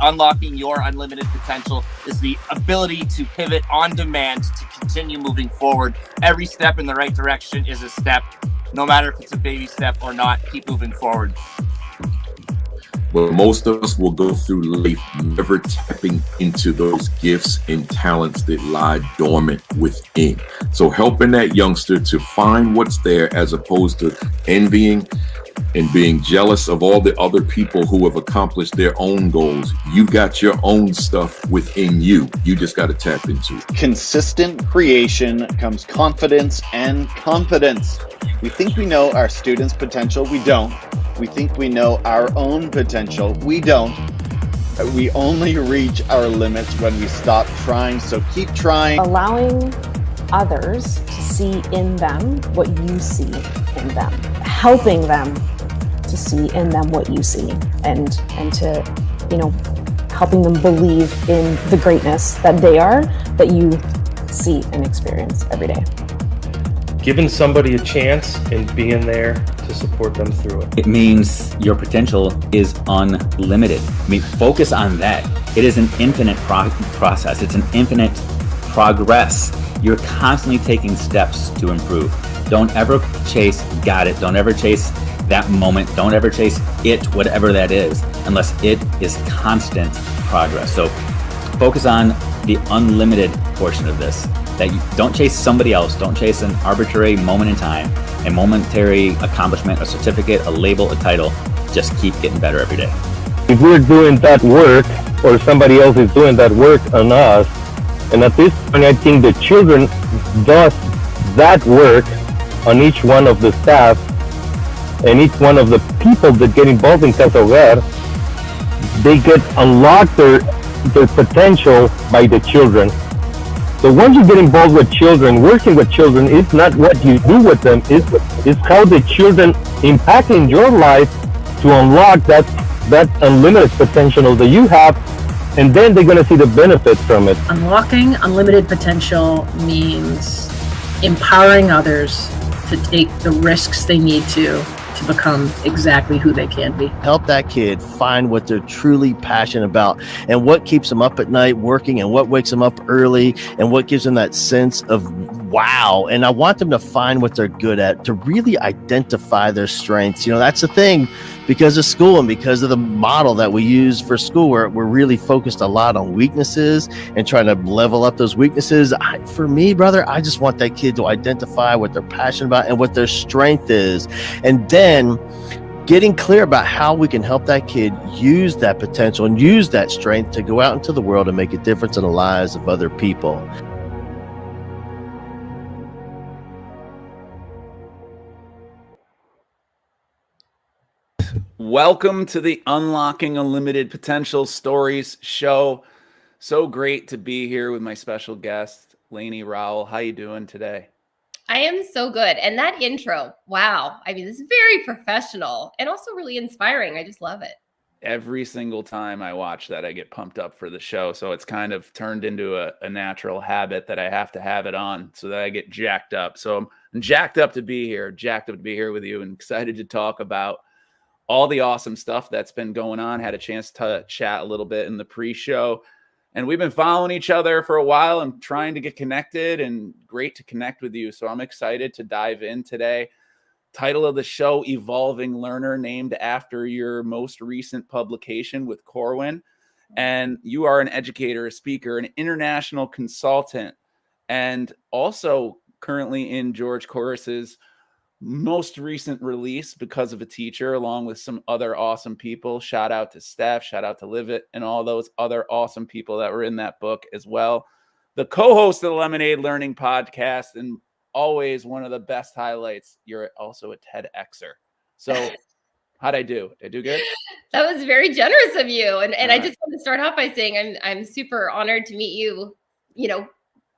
unlocking your unlimited potential is the ability to pivot on demand to continue moving forward. Every step in the right direction is a step, no matter if it's a baby step or not. Keep moving forward. But most of us will go through life never tapping into those gifts and talents that lie dormant within. So helping that youngster to find what's there, as opposed to envying and being jealous of all the other people who have accomplished their own goals. You've got your own stuff within you. You just got to tap into it. Consistent creation comes confidence and confidence. We think we know our students' potential. We don't. We think we know our own potential. We don't. We only reach our limits when we stop trying. So keep trying. Allowing others to see in them what you see in them. Helping them to see in them what you see, and to, helping them believe in the greatness that they are, that you see and experience every day. Giving somebody a chance and being there to support them through it. It means your potential is unlimited. Focus on that. It is an infinite process. It's an infinite progress. You're constantly taking steps to improve. Don't ever chase got it. Don't ever chase that moment. Don't ever chase it, whatever that is, unless it is constant progress. So focus on the unlimited portion of this. That you don't chase somebody else. Don't chase an arbitrary moment in time, a momentary accomplishment, a certificate, a label, a title. Just keep getting better every day. If we're doing that work, or somebody else is doing that work on us, and at this point, I think the children does that work on each one of the staff and each one of the people that get involved in Casa Hogar. They get unlocked their potential by the children. So once you get involved with children, working with children, it's not what you do with them, it's how the children impact in your life to unlock that unlimited potential that you have, and then they're going to see the benefits from it. Unlocking unlimited potential means empowering others to take the risks they need to become exactly who they can be. Help that kid find what they're truly passionate about and what keeps them up at night working and what wakes them up early and what gives them that sense of wow. And I want them to find what they're good at, to really identify their strengths. That's the thing, because of school and because of the model that we use for school, where we're really focused a lot on weaknesses and trying to level up those weaknesses. For me, brother, I just want that kid to identify what they're passionate about and what their strength is. And then getting clear about how we can help that kid use that potential and use that strength to go out into the world and make a difference in the lives of other people. Welcome to the Unlocking Unlimited Potential Stories show. So great to be here with my special guest, Lainie Rowell. How you doing today? I am so good. And that intro, wow. I mean, this is very professional and also really inspiring. I just love it. Every single time I watch that, I get pumped up for the show. So it's kind of turned into a natural habit that I have to have it on so that I get jacked up. So I'm jacked up to be here with you, and excited to talk about all the awesome stuff that's been going on. Had a chance to chat a little bit in the pre-show, and we've been following each other for a while and trying to get connected, and great to connect with you. So I'm excited to dive in today. Title of the show, Evolving Learner, named after your most recent publication with Corwin. And you are an educator, a speaker, an international consultant, and also currently in George Corus's most recent release, Because of a Teacher, along with some other awesome people. Shout out to Steph, shout out to Livit, and all those other awesome people that were in that book as well. The co-host of the Lemonade Learning Podcast, and always one of the best highlights, you're also a TEDxer. So how'd I do? Did I do good? That was very generous of you. And I just want to start off by saying I'm super honored to meet you.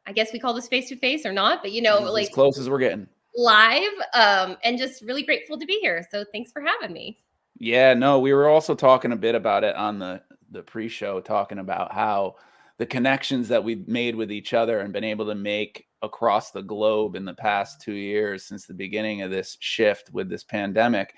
I guess we call this face-to-face or not, but as close as we're getting. Live, and just really grateful to be here. So thanks for having me. Yeah, no, we were also talking a bit about it on the pre-show, talking about how the connections that we've made with each other and been able to make across the globe in the past 2 years since the beginning of this shift with this pandemic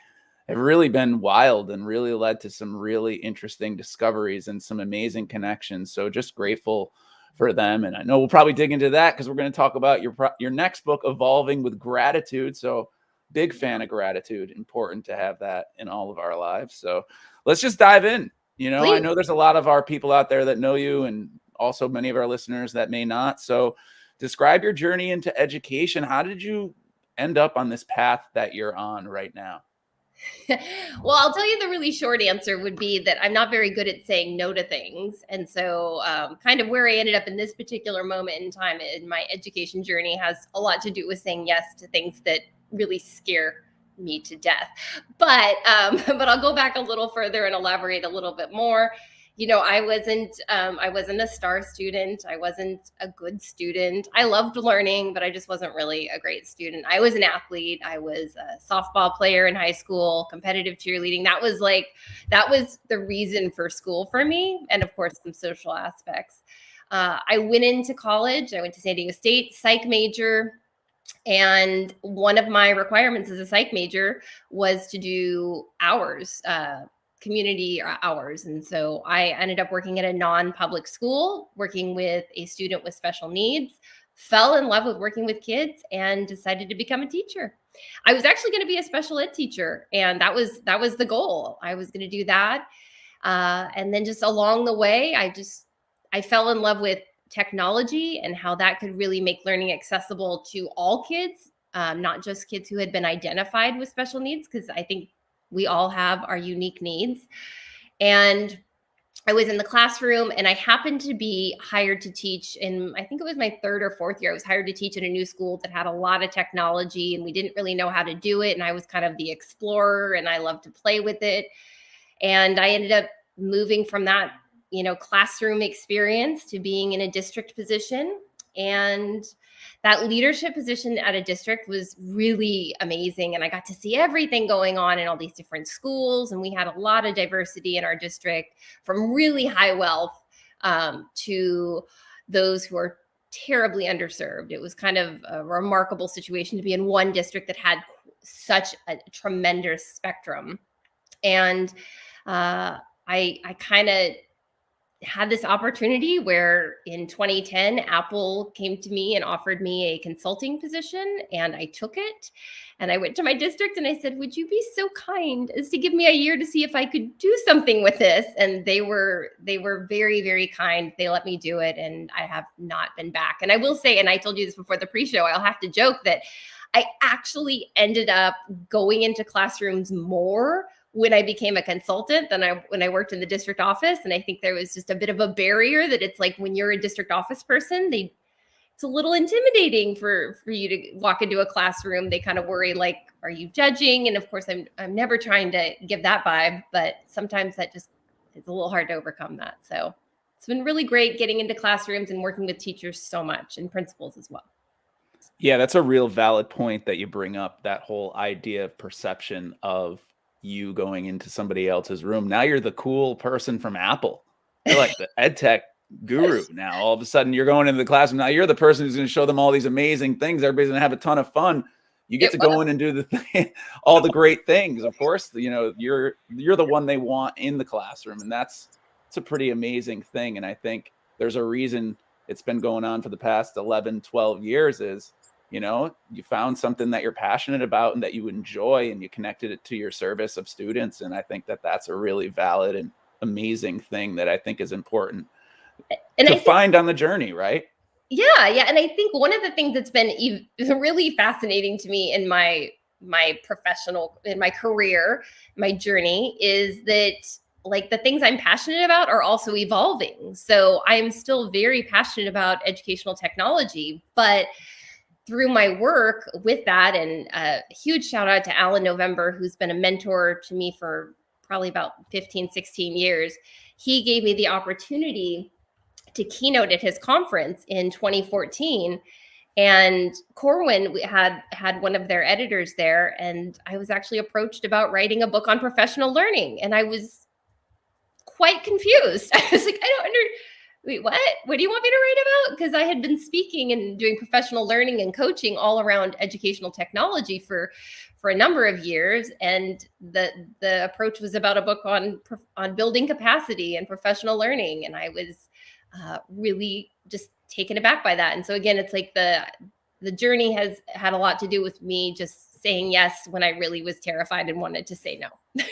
have really been wild and really led to some really interesting discoveries and some amazing connections. So just grateful for them. And I know we'll probably dig into that because we're going to talk about your next book, Evolving with Gratitude. So big fan of gratitude. Important to have that in all of our lives. So let's just dive in. You know, Please. I know there's a lot of our people out there that know you and also many of our listeners that may not. So describe your journey into education. How did you end up on this path that you're on right now? Well, I'll tell you the really short answer would be that I'm not very good at saying no to things. And so kind of where I ended up in this particular moment in time in my education journey has a lot to do with saying yes to things that really scare me to death. But I'll go back a little further and elaborate a little bit more. You know, I wasn't a star student. I wasn't a good student. I loved learning, but I just wasn't really a great student. I was an athlete. I was a softball player in high school, competitive cheerleading. That was the reason for school for me. And of course, some social aspects. I went into college. I went to San Diego State, psych major. And one of my requirements as a psych major was to do hours, community hours. And so I ended up working at a non-public school, working with a student with special needs, fell in love with working with kids, and decided to become a teacher. I was actually going to be a special ed teacher, and that was the goal. I was going to do that. And then just along the way, I fell in love with technology and how that could really make learning accessible to all kids, not just kids who had been identified with special needs, because I think we all have our unique needs. And I was in the classroom, and I happened to be hired to teach in, I think it was my third or fourth year. I was hired to teach in a new school that had a lot of technology, and we didn't really know how to do it. And I was kind of the explorer, and I loved to play with it. And I ended up moving from that, you know, classroom experience to being in a district position. And that leadership position at a district was really amazing. And I got to see everything going on in all these different schools. And we had a lot of diversity in our district, from really high wealth to those who are terribly underserved. It was kind of a remarkable situation to be in one district that had such a tremendous spectrum. And I kind of had this opportunity where in 2010, Apple came to me and offered me a consulting position, and I took it. And I went to my district and I said, would you be so kind as to give me a year to see if I could do something with this? And they were very, very kind. They let me do it, and I have not been back. And I will say, and I told you this before the pre-show, I'll have to joke that I actually ended up going into classrooms more when I became a consultant than when I worked in the district office. And I think there was just a bit of a barrier that it's like, when you're a district office person, it's a little intimidating for you to walk into a classroom. They kind of worry, like, are you judging? And of course, I'm never trying to give that vibe, but sometimes that just is a little hard to overcome that. So it's been really great getting into classrooms and working with teachers so much, and principals as well. Yeah, that's a real valid point that you bring up, that whole idea of perception of you going into somebody else's room. Now you're the cool person from Apple. You're like the ed tech guru. Now all of a sudden you're going into the classroom. Now you're the person who's going to show them all these amazing things. Everybody's going to have a ton of fun. You get to go in and do the thing, all the great things. Of course, you know, you're the one they want in the classroom, and it's a pretty amazing thing. And I think there's a reason it's been going on for the past 11, 12 years is, you know, you found something that you're passionate about and that you enjoy, and you connected it to your service of students. And I think that that's a really valid and amazing thing that I think is important to find on the journey, right? Yeah. And I think one of the things that's been really fascinating to me in my career, my journey, is that, like, the things I'm passionate about are also evolving. So I am still very passionate about educational technology, but through my work with that, and a huge shout out to Alan November, who's been a mentor to me for probably about 15, 16 years. He gave me the opportunity to keynote at his conference in 2014. And Corwin had one of their editors there, and I was actually approached about writing a book on professional learning. And I was quite confused. I was like, wait, what? What do you want me to write about? Because I had been speaking and doing professional learning and coaching all around educational technology for a number of years, and the approach was about a book on building capacity and professional learning, and I was really just taken aback by that. And so again, it's like the journey has had a lot to do with me just saying yes when I really was terrified and wanted to say no.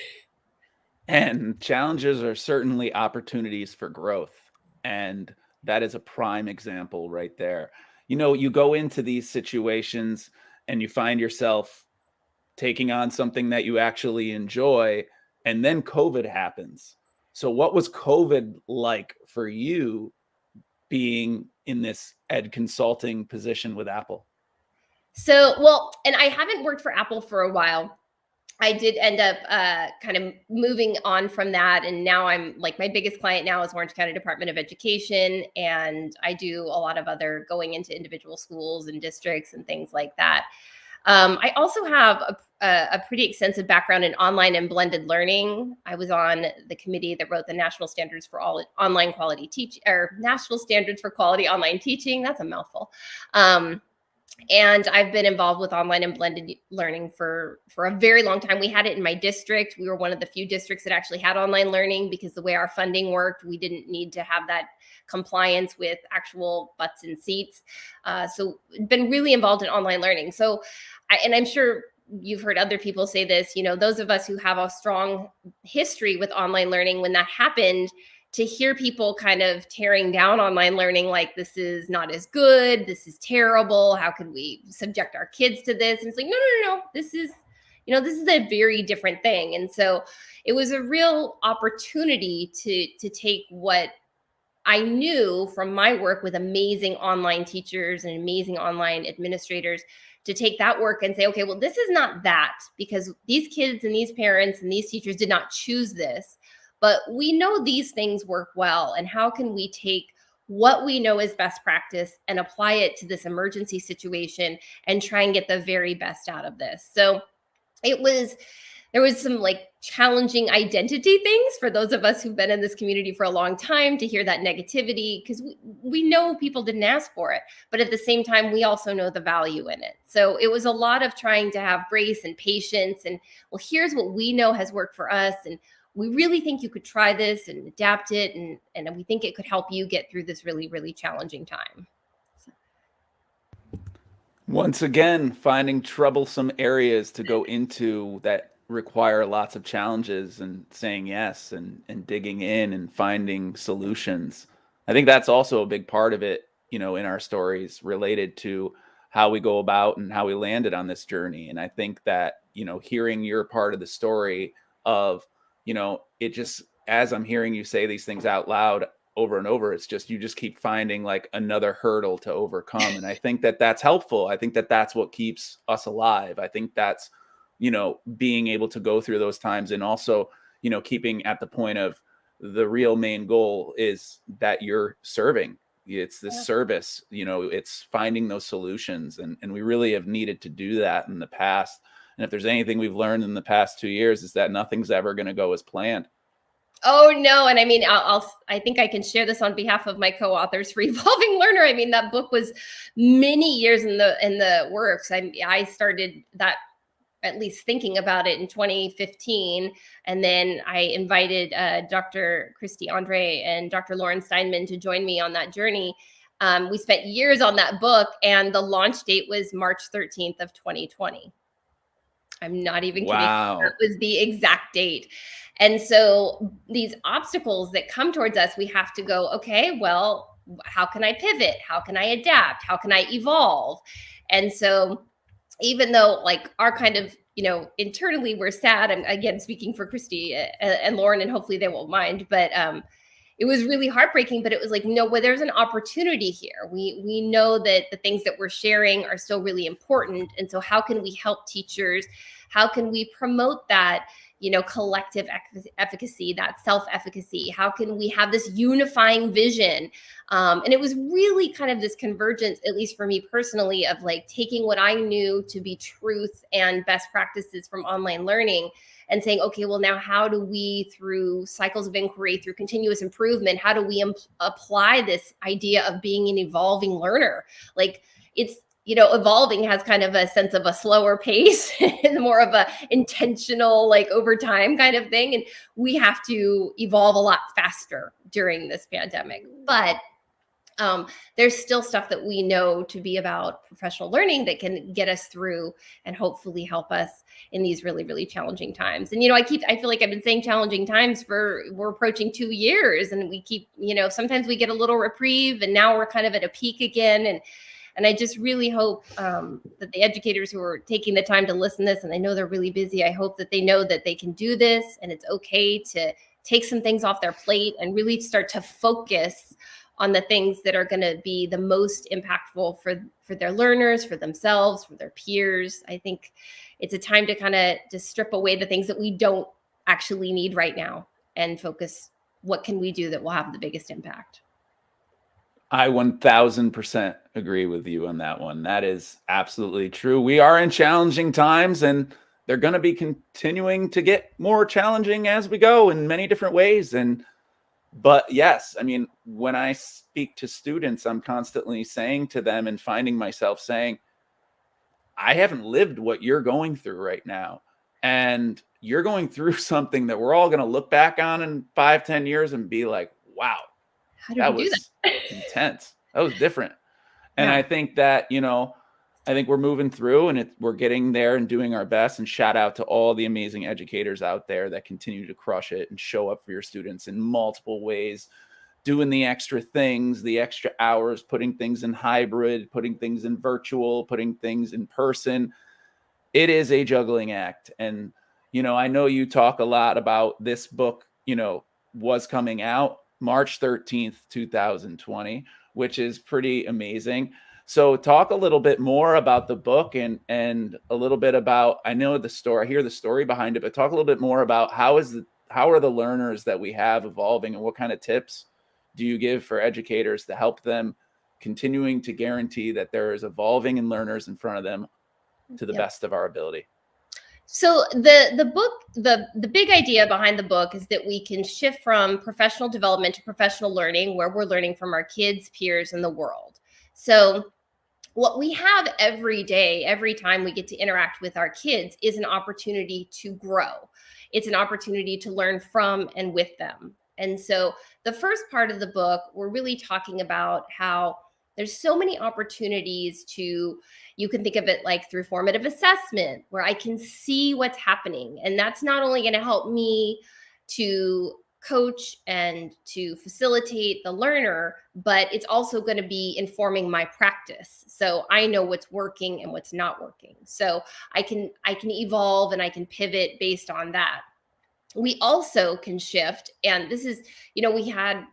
And challenges are certainly opportunities for growth. And that is a prime example right there. You know, you go into these situations and you find yourself taking on something that you actually enjoy, and then COVID happens. So what was COVID like for you being in this ed consulting position with Apple? So, well, and I haven't worked for Apple for a while. I did end up kind of moving on from that. And now I'm like, my biggest client now is Orange County Department of Education. And I do a lot of other going into individual schools and districts and things like that. I also have a pretty extensive background in online and blended learning. I was on the committee that wrote the National Standards for all online quality teaching, or National Standards for Quality Online Teaching. That's a mouthful. And I've been involved with online and blended learning for a very long time. We had it in my district. We were one of the few districts that actually had online learning because the way our funding worked, we didn't need to have that compliance with actual butts and seats. So been really involved in online learning. So, and I'm sure you've heard other people say this, you know, those of us who have a strong history with online learning, when that happened, to hear people kind of tearing down online learning, like this is not as good, this is terrible, how could we subject our kids to this? And it's like, no, this is, you know, this is a very different thing. And so it was a real opportunity to take what I knew from my work with amazing online teachers and amazing online administrators, to take that work and say, okay, well, this is not that, because these kids and these parents and these teachers did not choose this. But we know these things work well. And how can we take what we know is best practice and apply it to this emergency situation and try and get the very best out of this? So there was some like challenging identity things for those of us who've been in this community for a long time, to hear that negativity, because we know people didn't ask for it, but at the same time, we also know the value in it. So it was a lot of trying to have grace and patience, and well, here's what we know has worked for us, and we really think you could try this and adapt it, and we think it could help you get through this really, really challenging time. Once again, finding troublesome areas to go into that require lots of challenges, and saying yes, and digging in and finding solutions. I think that's also a big part of it, you know, in our stories related to how we go about and how we landed on this journey. And I think that, you know, hearing your part of the story of, you know, it just, as I'm hearing you say these things out loud over and over, it's just, you just keep finding like another hurdle to overcome. And I think that that's helpful. I think that that's what keeps us alive. I think that's, you know, being able to go through those times, and also, you know, keeping at the point of the real main goal is that you're serving. It's the service, you know, it's finding those solutions. And we really have needed to do that in the past. And if there's anything we've learned in the past 2 years, is that nothing's ever going to go as planned. Oh no. And I mean, I think I can share this on behalf of my co-authors for Evolving Learner. I mean, that book was many years in the works. I started that, at least thinking about it, in 2015. And then I invited Dr. Christy Andre and Dr. Lauren Steinman to join me on that journey. We spent years on that book, and the launch date was March 13th of 2020. I'm not even kidding. Wow. That was the exact date. And so these obstacles that come towards us, we have to go, okay, well, how can I pivot? How can I adapt? How can I evolve? And so even though like our kind of, you know, internally we're sad, I'm again speaking for Christy and Lauren, and hopefully they won't mind, but it was really heartbreaking. But it was like, no, well, there's an opportunity here. We know that the things that we're sharing are still really important. And so how can we help teachers? How can we promote that collective efficacy, that self-efficacy? How can we have this unifying vision? And it was really kind of this convergence, at least for me personally, of like taking what I knew to be truth and best practices from online learning and saying, okay, well, now how do we, through cycles of inquiry, through continuous improvement, how do we apply this idea of being an evolving learner? Like, it's, evolving has kind of a sense of a slower pace and more of a intentional, like over time kind of thing. And we have to evolve a lot faster during this pandemic. But there's still stuff that we know to be about professional learning that can get us through and hopefully help us in these really, really challenging times. And, I feel like I've been saying challenging times we're approaching 2 years, and we keep, sometimes we get a little reprieve, and now we're kind of at a peak again. And I just really hope that the educators who are taking the time to listen to this, and I know they're really busy, I hope that they know that they can do this, and it's okay to take some things off their plate and really start to focus on the things that are going to be the most impactful for their learners, for themselves, for their peers. I think it's a time to kind of just strip away the things that we don't actually need right now and focus, what can we do that will have the biggest impact? I 1000% agree with you on that one. That is absolutely true. We are in challenging times, and they're going to be continuing to get more challenging as we go in many different ways. But yes, I mean, when I speak to students, I'm constantly saying to them and finding myself saying, I haven't lived what you're going through right now. And you're going through something that we're all going to look back on in 5-10 years and be like, wow, that was intense. That was different. And Yeah. I think that, I think we're moving through, and we're getting there and doing our best. And shout out to all the amazing educators out there that continue to crush it and show up for your students in multiple ways, doing the extra things, the extra hours, putting things in hybrid, putting things in virtual, putting things in person. It is a juggling act. And, I know you talk a lot about this book, was coming out March 13th, 2020, which is pretty amazing. So talk a little bit more about the book and a little bit about, I know the story, I hear the story behind it, but talk a little bit more about how are the learners that we have evolving, and what kind of tips do you give for educators to help them continuing to guarantee that there is evolving and learners in front of them to the best of our ability? So the book, the big idea behind the book is that we can shift from professional development to professional learning, where we're learning from our kids, peers, and the world. So what we have every day, every time we get to interact with our kids, is an opportunity to grow. It's an opportunity to learn from and with them. And so the first part of the book, we're really talking about how there's so many opportunities you can think of it like through formative assessment, where I can see what's happening. And that's not only going to help me to coach and to facilitate the learner, but it's also going to be informing my practice. So I know what's working and what's not working. So I can evolve and I can pivot based on that. We also can shift. And this is, we had,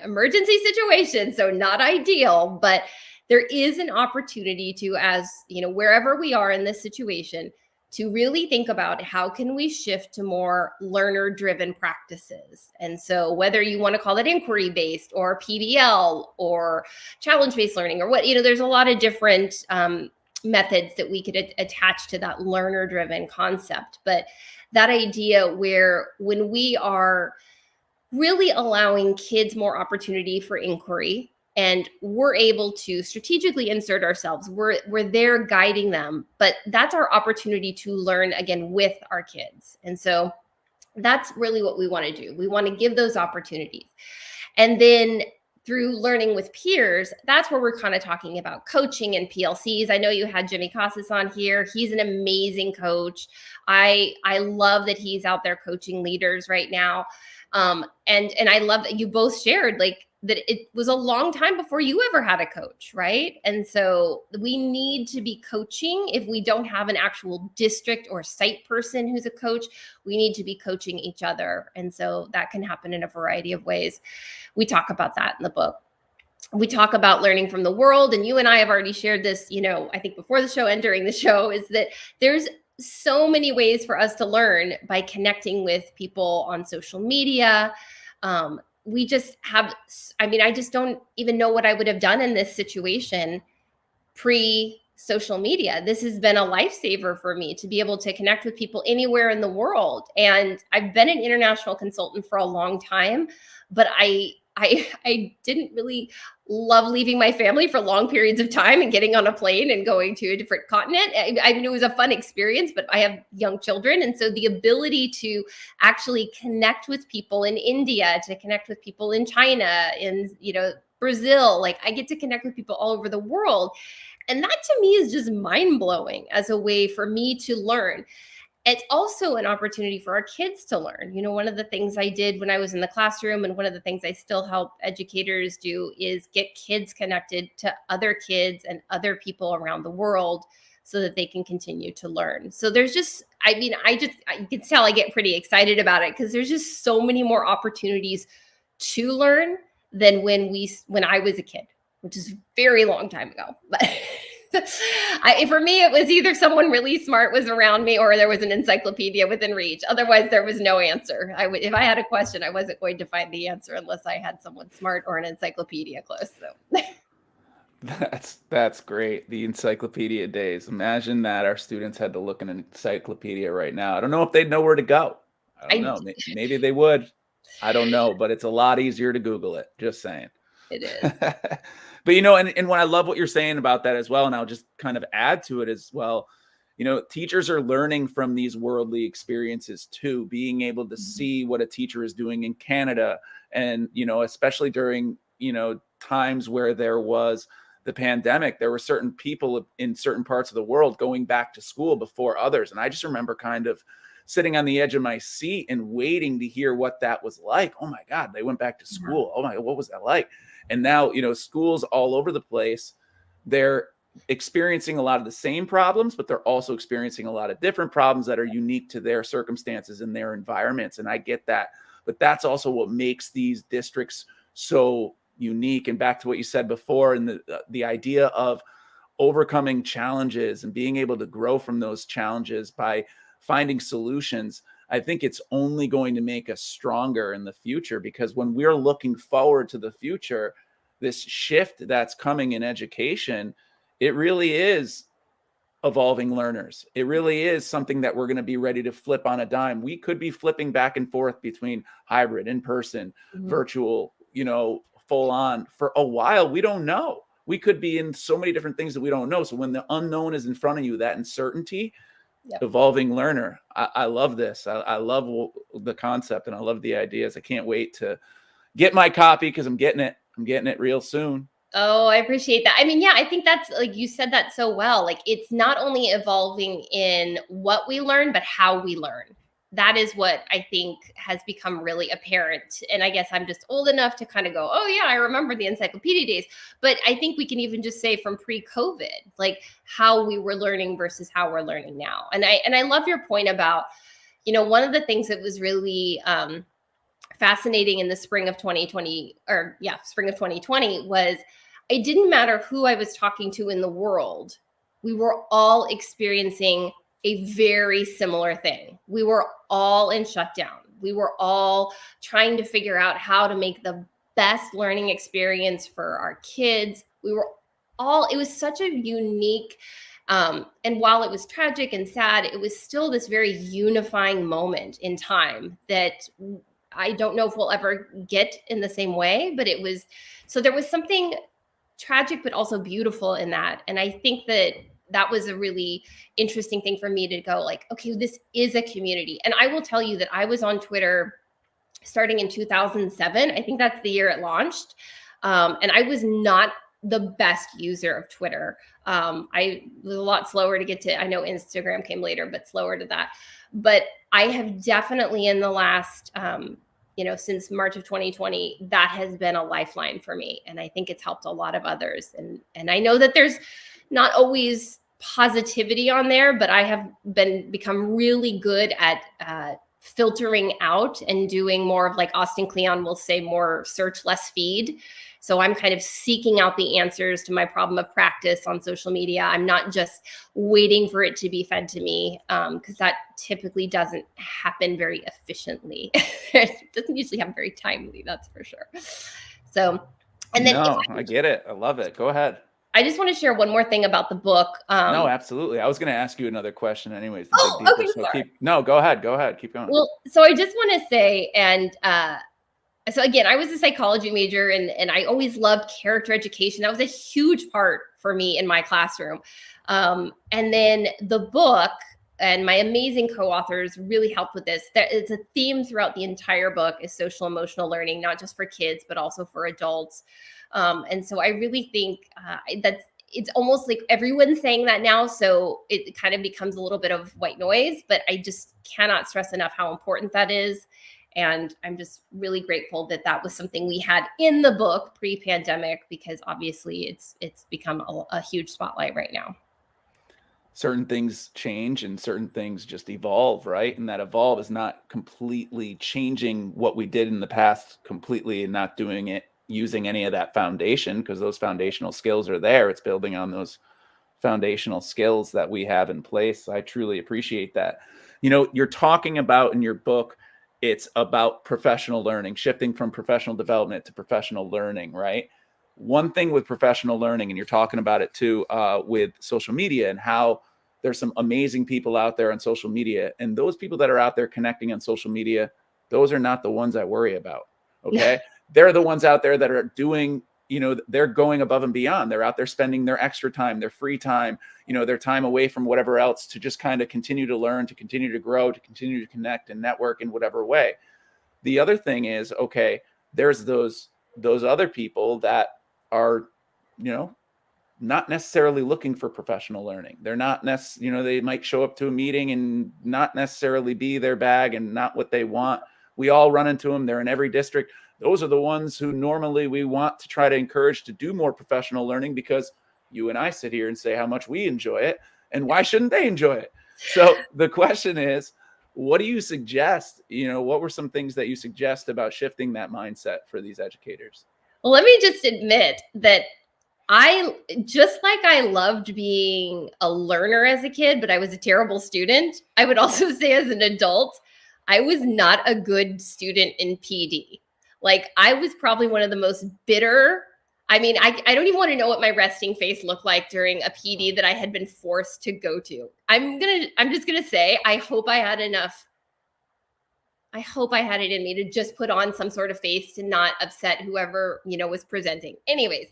emergency situation, so not ideal, but there is an opportunity to, as wherever we are in this situation, to really think about how can we shift to more learner-driven practices. And so whether you want to call it inquiry-based or PBL or challenge-based learning or what, there's a lot of different methods that we could attach to that learner-driven concept. But that idea where when we are really allowing kids more opportunity for inquiry, and we're able to strategically insert ourselves. We're there guiding them, but that's our opportunity to learn again with our kids. And so that's really what we want to do. We want to give those opportunities. And then through learning with peers, that's where we're kind of talking about coaching and PLCs. I know you had Jimmy Casas on here. He's an amazing coach. I love that he's out there coaching leaders right now. And I love that you both shared that it was a long time before you ever had a coach, right? And so we need to be coaching. If we don't have an actual district or site person who's a coach, we need to be coaching each other. And so that can happen in a variety of ways. We talk about that in the book. We talk about learning from the world, and you and I have already shared this, I think before the show and during the show, is that there's so many ways for us to learn by connecting with people on social media. We just have, I mean, I just don't even know what I would have done in this situation pre social media. This has been a lifesaver for me to be able to connect with people anywhere in the world. And I've been an international consultant for a long time, but I didn't really love leaving my family for long periods of time and getting on a plane and going to a different continent. I mean, it was a fun experience, but I have young children. And so the ability to actually connect with people in India, to connect with people in China, in, Brazil, like I get to connect with people all over the world. And that to me is just mind blowing as a way for me to learn. It's also an opportunity for our kids to learn. One of the things I did when I was in the classroom, and one of the things I still help educators do, is get kids connected to other kids and other people around the world so that they can continue to learn. So there's just, I can tell I get pretty excited about it because there's just so many more opportunities to learn than when I was a kid, which is a very long time ago. But for me, it was either someone really smart was around me or there was an encyclopedia within reach. Otherwise, there was no answer. If I had a question, I wasn't going to find the answer unless I had someone smart or an encyclopedia close. So. That's great. The encyclopedia days. Imagine that our students had to look in an encyclopedia right now. I don't know if they'd know where to go. I don't know. Maybe they would. I don't know, but it's a lot easier to Google it. Just saying. It is. But, and when I love what you're saying about that as well, and I'll just kind of add to it as well, teachers are learning from these worldly experiences too, being able to see what a teacher is doing in Canada. And, especially during, times where there was the pandemic, there were certain people in certain parts of the world going back to school before others. And I just remember kind of sitting on the edge of my seat and waiting to hear what that was like. Oh my God, they went back to school. Oh my, what was that like? And now, schools all over the place, they're experiencing a lot of the same problems, but they're also experiencing a lot of different problems that are unique to their circumstances and their environments. And I get that, but that's also what makes these districts so unique. And back to what you said before, and the idea of overcoming challenges and being able to grow from those challenges by finding solutions, I think it's only going to make us stronger in the future, because when we're looking forward to the future, this shift that's coming in education, it really is evolving learners. It really is something that we're going to be ready to flip on a dime. We could be flipping back and forth between hybrid, in person, virtual, full on for a while. We don't know. We could be in so many different things that we don't know. So when the unknown is in front of you, that uncertainty, evolving learner. I love this. I love the concept and I love the ideas. I can't wait to get my copy because I'm getting it. I'm getting it real soon. Oh, I appreciate that. I mean, yeah, I think that's, like you said that so well. Like, it's not only evolving in what we learn, but how we learn. That is what I think has become really apparent. And I guess I'm just old enough to kind of go, oh yeah, I remember the encyclopedia days. But I think we can even just say from pre-COVID, like how we were learning versus how we're learning now. And I love your point about, one of the things that was really fascinating in the spring of 2020 was it didn't matter who I was talking to in the world. We were all experiencing a very similar thing. We were all in shutdown. We were all trying to figure out how to make the best learning experience for our kids. It was such a unique, and while it was tragic and sad, it was still this very unifying moment in time that I don't know if we'll ever get in the same way, but so there was something tragic, but also beautiful in that. And I think that was a really interesting thing for me to go like, okay, this is a community. And I will tell you that I was on Twitter starting in 2007. I think that's the year it launched. And I was not the best user of Twitter. I was a lot slower to get to, I know Instagram came later, but slower to that. But I have definitely in the last, since March of 2020, that has been a lifeline for me. And I think it's helped a lot of others. And I know that there's not always positivity on there, but I have become really good at filtering out and doing more of, like Austin Kleon will say, more search, less feed. So I'm kind of seeking out the answers to my problem of practice on social media. I'm not just waiting for it to be fed to me, because that typically doesn't happen very efficiently. It doesn't usually happen very timely, that's for sure. So, and then No, I get it. I love it. Go ahead. I just want to share one more thing about the book. No, absolutely. I was going to ask you another question anyways. To Oh, dig deeper, okay, so sorry. no, go ahead. Go ahead. Keep going. Well, so I just want to say, and so again, I was a psychology major, and I always loved character education. That was a huge part for me in my classroom. And then the book and my amazing co-authors really helped with this. It's a theme throughout the entire book is social emotional learning, not just for kids, but also for adults. And so I really think it's almost like everyone's saying that now. So it kind of becomes a little bit of white noise, but I just cannot stress enough how important that is. And I'm just really grateful that that was something we had in the book pre-pandemic, because obviously it's become a huge spotlight right now. Certain things change and certain things just evolve, right? And that evolve is not completely changing what we did in the past completely and not doing it using any of that foundation, because those foundational skills are there. It's building on those foundational skills that we have in place. I truly appreciate that. You know, you're talking about in your book, it's about professional learning, shifting from professional development to professional learning, right? One thing with professional learning, and you're talking about it too, with social media and how there's some amazing people out there on social media. And those people that are out there connecting on social media, those are not the ones I worry about. Okay. They're the ones out there that are doing, you know, they're going above and beyond. They're out there spending their extra time, their free time, you know, their time away from whatever else to just kind of continue to learn, to continue to grow, to continue to connect and network in whatever way. The other thing is, okay, there's those other people that are, you know, not necessarily looking for professional learning. They're not necessarily, you know, they might show up to a meeting and not necessarily be their bag and not what they want. We all run into them. They're in every district. Those are the ones who normally we want to try to encourage to do more professional learning, because you and I sit here and say how much we enjoy it, and why shouldn't they enjoy it? So the question is, what do you suggest? You know, what were some things that you suggest about shifting that mindset for these educators? Well, let me just admit that I loved being a learner as a kid, but I was a terrible student. I would also say as an adult, I was not a good student in PD. Like, I was probably one of the most bitter. I mean, I don't even want to know what my resting face looked like during a PD that I had been forced to go to. I'm just gonna say, I hope I had it in me to just put on some sort of face to not upset whoever, you know, was presenting. Anyways,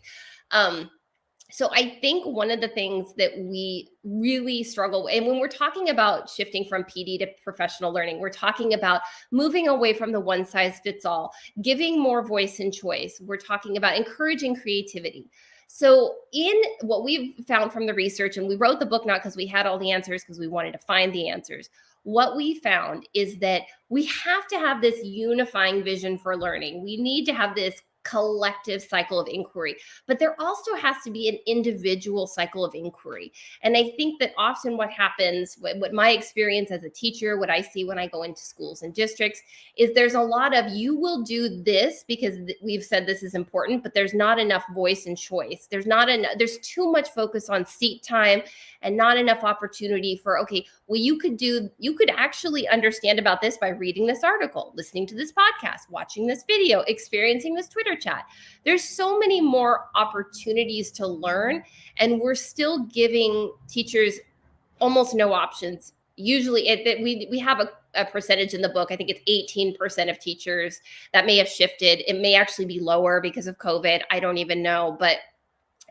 so I think one of the things that we really struggle with, and when we're talking about shifting from PD to professional learning, we're talking about moving away from the one size fits all, giving more voice and choice. We're talking about encouraging creativity. So in what we've found from the research, and we wrote the book not because we had all the answers, because we wanted to find the answers. What we found is that we have to have this unifying vision for learning. We need to have this collective cycle of inquiry, but there also has to be an individual cycle of inquiry. And I think that often what happens, what my experience as a teacher, what I see when I go into schools and districts, is there's a lot of, you will do this because we've said this is important, but there's not enough voice and choice. There's too much focus on seat time and not enough opportunity for, okay, well, you could actually understand about this by reading this article, listening to this podcast, watching this video, experiencing this Twitter chat. There's so many more opportunities to learn, and we're still giving teachers almost no options. Usually we have a percentage in the book. I think it's 18% of teachers that may have shifted. It may actually be lower because of COVID. I don't even know. But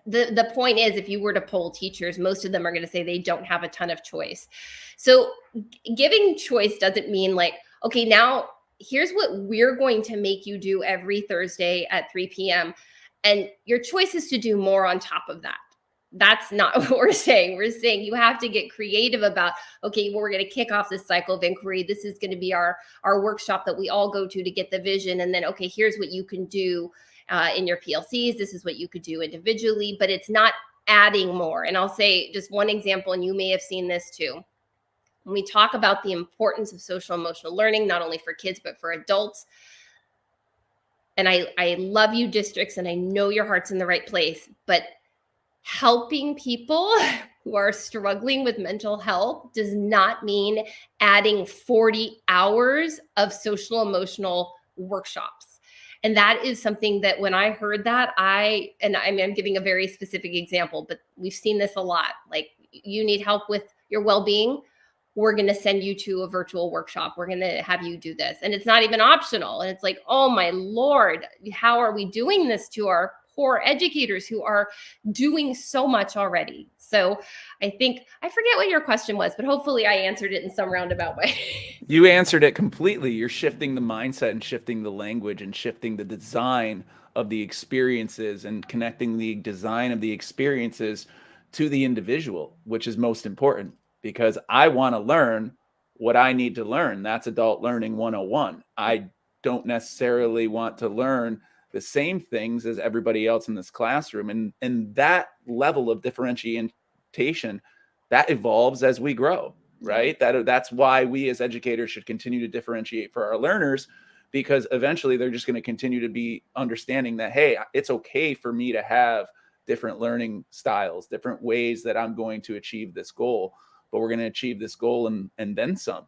the point is, if you were to poll teachers, most of them are going to say they don't have a ton of choice. So giving choice doesn't mean like, okay, now here's what we're going to make you do every Thursday at 3 p.m. And your choice is to do more on top of that. That's not what we're saying. We're saying you have to get creative about, okay, well, we're going to kick off this cycle of inquiry. This is going to be our workshop that we all go to get the vision. And then, okay, here's what you can do in your PLCs. This is what you could do individually, but it's not adding more. And I'll say just one example, and you may have seen this too. When we talk about the importance of social emotional learning, not only for kids, but for adults, and I love you districts, and I know your heart's in the right place, but helping people who are struggling with mental health does not mean adding 40 hours of social emotional workshops. And that is something that when I heard that, I'm giving a very specific example, but we've seen this a lot. Like, you need help with your well-being, we're going to send you to a virtual workshop. We're going to have you do this. And it's not even optional. And it's like, oh my Lord, how are we doing this to our poor educators who are doing so much already? So I think, I forget what your question was, but hopefully I answered it in some roundabout way. You answered it completely. You're shifting the mindset and shifting the language and shifting the design of the experiences and connecting the design of the experiences to the individual, which is most important, because I want to learn what I need to learn. That's adult learning 101. I don't necessarily want to learn the same things as everybody else in this classroom. And that level of differentiation, that evolves as we grow, right? That's why we as educators should continue to differentiate for our learners, because eventually they're just going to continue to be understanding that, hey, it's okay for me to have different learning styles, different ways that I'm going to achieve this goal, but we're going to achieve this goal and then some.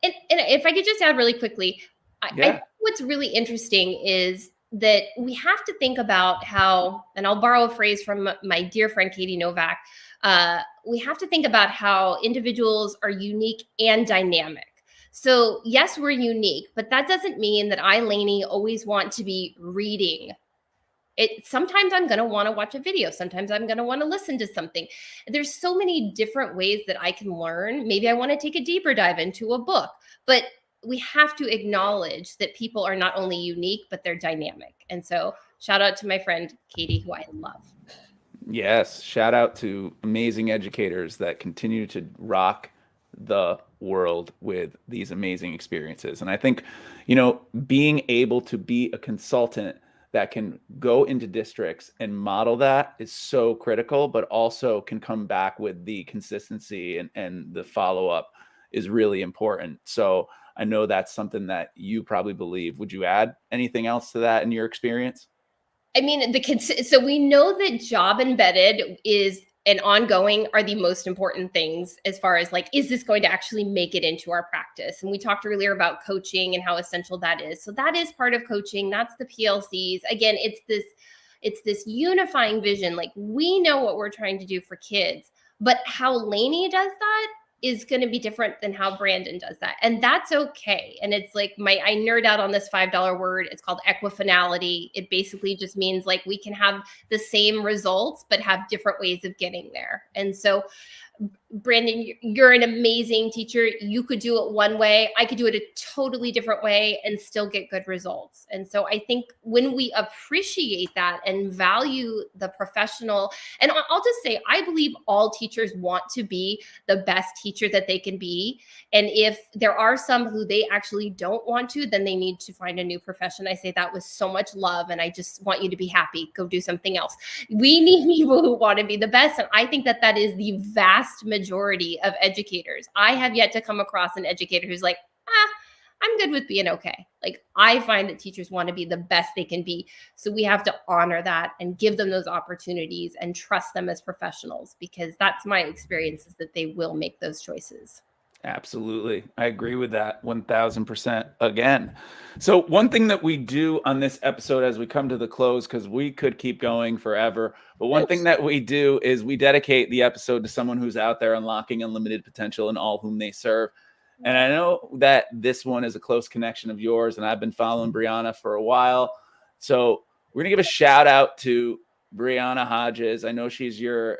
And if I could just add really quickly, I think what's really interesting is that we have to think about how, and I'll borrow a phrase from my dear friend Katie Novak, we have to think about how individuals are unique and dynamic. So yes, we're unique, but that doesn't mean that I, Lainie, always want to be reading. Sometimes I'm going to want to watch a video. Sometimes I'm going to want to listen to something. There's so many different ways that I can learn. Maybe I want to take a deeper dive into a book, but we have to acknowledge that people are not only unique, but they're dynamic. And so shout out to my friend Katie, who I love. Yes. Shout out to amazing educators that continue to rock the world with these amazing experiences. And I think, being able to be a consultant that can go into districts and model that is so critical, but also can come back with the consistency and the follow-up is really important. So I know that's something that you probably believe. Would you add anything else to that in your experience? I mean, so we know that job embedded is and ongoing are the most important things as far as like, is this going to actually make it into our practice? And we talked earlier about coaching and how essential that is. So that is part of coaching. That's the PLCs. Again, it's this unifying vision. Like, we know what we're trying to do for kids, but how Lainie does that is going to be different than how Brandon does that. And that's okay. And it's like I nerd out on this $5 word. It's called equifinality. It basically just means like we can have the same results, but have different ways of getting there. And so Brandon, you're an amazing teacher. You could do it one way. I could do it a totally different way and still get good results. And so I think when we appreciate that and value the professional, and I'll just say, I believe all teachers want to be the best teacher that they can be. And if there are some who they actually don't want to, then they need to find a new profession. I say that with so much love, and I just want you to be happy. Go do something else. We need people who want to be the best. And I think that that is the vast majority of educators. I have yet to come across an educator who's like, I'm good with being okay. Like, I find that teachers want to be the best they can be. So we have to honor that and give them those opportunities and trust them as professionals, because that's my experience, is that they will make those choices. Absolutely. I agree with that 1000% again. So one thing that we do on this episode as we come to the close, because we could keep going forever, but one thing that we do is we dedicate the episode to someone who's out there unlocking unlimited potential in all whom they serve. And I know that this one is a close connection of yours, and I've been following Brianna for a while. So we're going to give a shout out to Brianna Hodges. I know she's your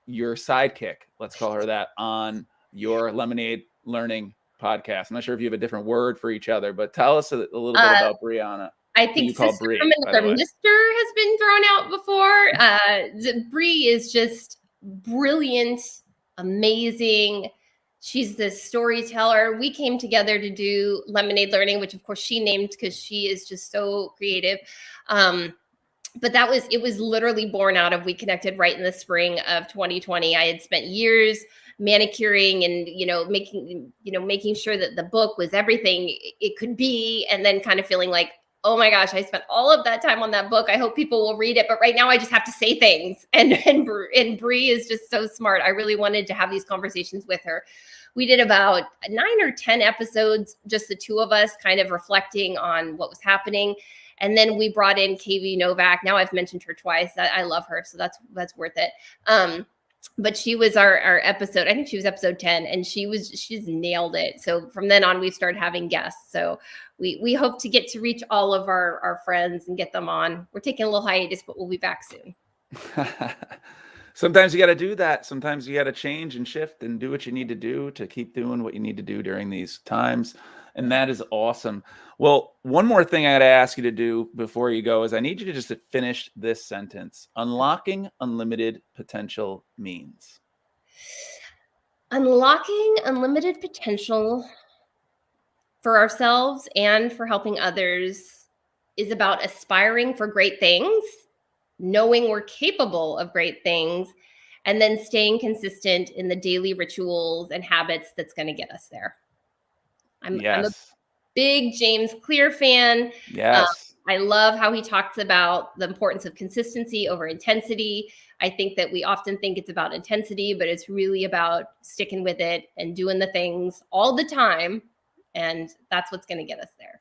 sidekick, let's call her that, on your Lemonade Learning podcast. I'm not sure if you have a different word for each other, but tell us a little bit about Brianna. I think sister Bree, or Mister has been thrown out before. Bree is just brilliant, amazing. She's this storyteller. We came together to do Lemonade Learning, which of course she named because she is just so creative. But it was literally born out of, we connected right in the spring of 2020. I had spent years manicuring and, making sure that the book was everything it could be. And then kind of feeling like Oh my gosh, I spent all of that time on that book. I hope people will read it, but right now I just have to say things. And Bree is just so smart. I really wanted to have these conversations with her. We did about 9 or 10 episodes, just the two of us, kind of reflecting on what was happening. And then we brought in KV Novak. Now I've mentioned her twice. I love her, so that's worth it. But she was our episode. I think she was episode 10, and she's nailed it. So from then on, we started having guests. So we hope to get to reach all of our friends and get them on. We're taking a little hiatus, but we'll be back soon. Sometimes you got to do that. Sometimes you got to change and shift and do what you need to do to keep doing what you need to do during these times. And that is awesome. Well, one more thing I got to ask you to do before you go is I need you to just finish this sentence. Unlocking unlimited potential means. Unlocking unlimited potential for ourselves and for helping others is about aspiring for great things, knowing we're capable of great things, and then staying consistent in the daily rituals and habits that's going to get us there. I'm a big James Clear fan. Yes. I love how he talks about the importance of consistency over intensity. I think that we often think it's about intensity, but it's really about sticking with it and doing the things all the time. And that's what's going to get us there.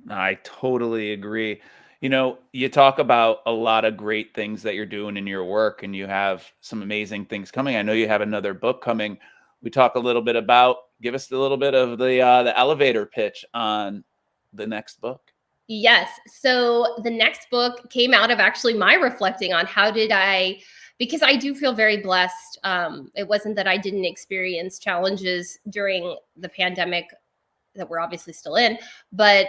I totally agree. You know, you talk about a lot of great things that you're doing in your work, and you have some amazing things coming. I know you have another book coming. We talk a little bit about, give us a little bit of the elevator pitch on the next book. Yes. So the next book came out of actually my reflecting on because I do feel very blessed. It wasn't that I didn't experience challenges during the pandemic that we're obviously still in, but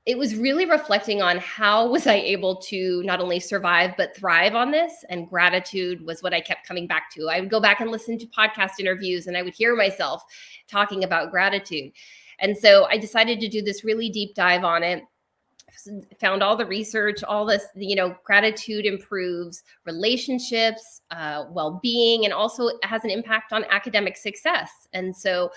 it was really reflecting on how was I able to not only survive, but thrive on this. And gratitude was what I kept coming back to. I would go back and listen to podcast interviews and I would hear myself talking about gratitude. And so I decided to do this really deep dive on it. Found all the research, all this, gratitude improves relationships, well-being, and also has an impact on academic success. And so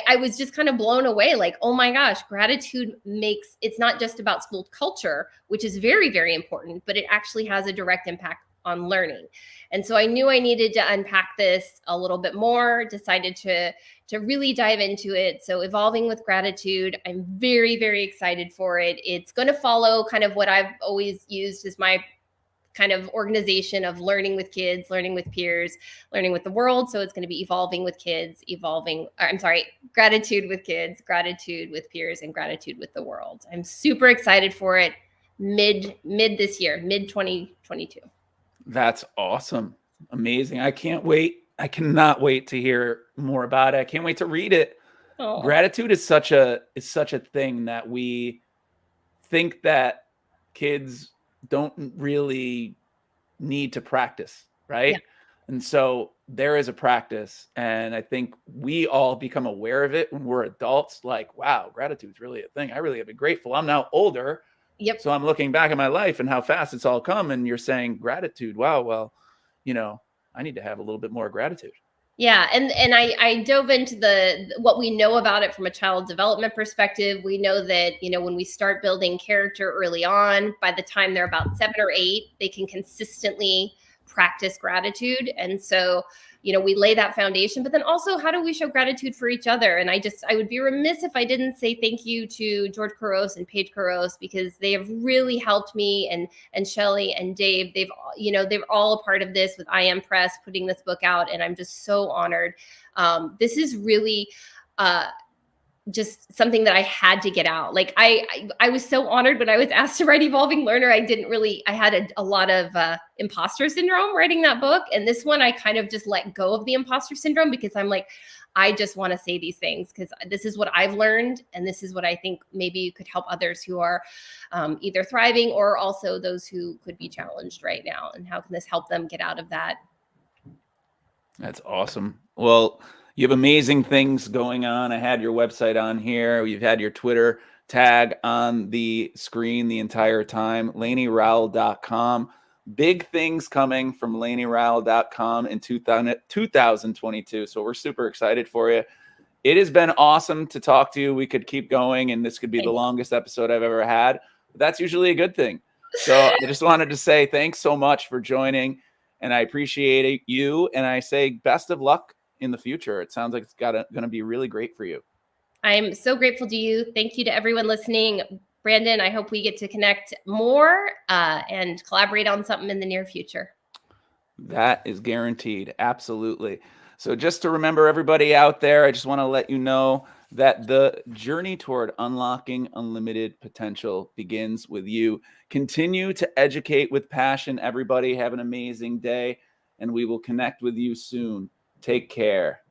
I was just kind of blown away, like, oh my gosh, gratitude it's not just about school culture, which is very, very important, but it actually has a direct impact on learning. And so I knew I needed to unpack this a little bit more, decided to really dive into it. So Evolving with Gratitude, I'm very, very excited for it. It's going to follow kind of what I've always used as my kind of organization of learning with kids, learning with peers, learning with the world. So it's going to be Evolving with Kids, Gratitude with Kids, Gratitude with Peers, and Gratitude with the World. I'm super excited for it mid this year, mid 2022. That's awesome. Amazing. I can't wait. I cannot wait to hear more about it. I can't wait to read it. Oh. Gratitude is such a thing that we think that kids don't really need to practice, right? Yeah. And so there is a practice, and I think we all become aware of it when we're adults, like, wow, gratitude's really a thing. I really have been grateful. I'm now older. Yep. So I'm looking back at my life and how fast it's all come, and you're saying gratitude. Wow. Well, I need to have a little bit more gratitude. Yeah. And I dove into what we know about it from a child development perspective. We know that, when we start building character early on, by the time they're about 7 or 8, they can consistently practice gratitude. And so, we lay that foundation, but then also, how do we show gratitude for each other? And I would be remiss if I didn't say thank you to George Couros and Paige Couros, because they have really helped me, and Shelly and Dave. They're all a part of this with I Am Press putting this book out, and I'm just so honored. This is really just something that I had to get out. Like I was so honored when I was asked to write Evolving Learner. I had a lot of imposter syndrome writing that book. And this one, I kind of just let go of the imposter syndrome, because I'm like, I just want to say these things because this is what I've learned. And this is what I think maybe you could help others who are either thriving or also those who could be challenged right now. And how can this help them get out of that? That's awesome. Well, you have amazing things going on. I had your website on here. You've had your Twitter tag on the screen the entire time, LainieRowell.com. Big things coming from LainieRowell.com in 2022. So we're super excited for you. It has been awesome to talk to you. We could keep going, and this could be the longest episode I've ever had. But that's usually a good thing. So I just wanted to say thanks so much for joining, and I appreciate you. And I say best of luck in the future. It sounds like it's going to be really great for you. I'm so grateful to you. Thank you to everyone listening. Brandon, I hope we get to connect more and collaborate on something in the near future. That is guaranteed. Absolutely. So just to remember everybody out there, I just want to let you know that the journey toward unlocking unlimited potential begins with you. Continue to educate with passion, everybody. Have an amazing day, and we will connect with you soon. Take care.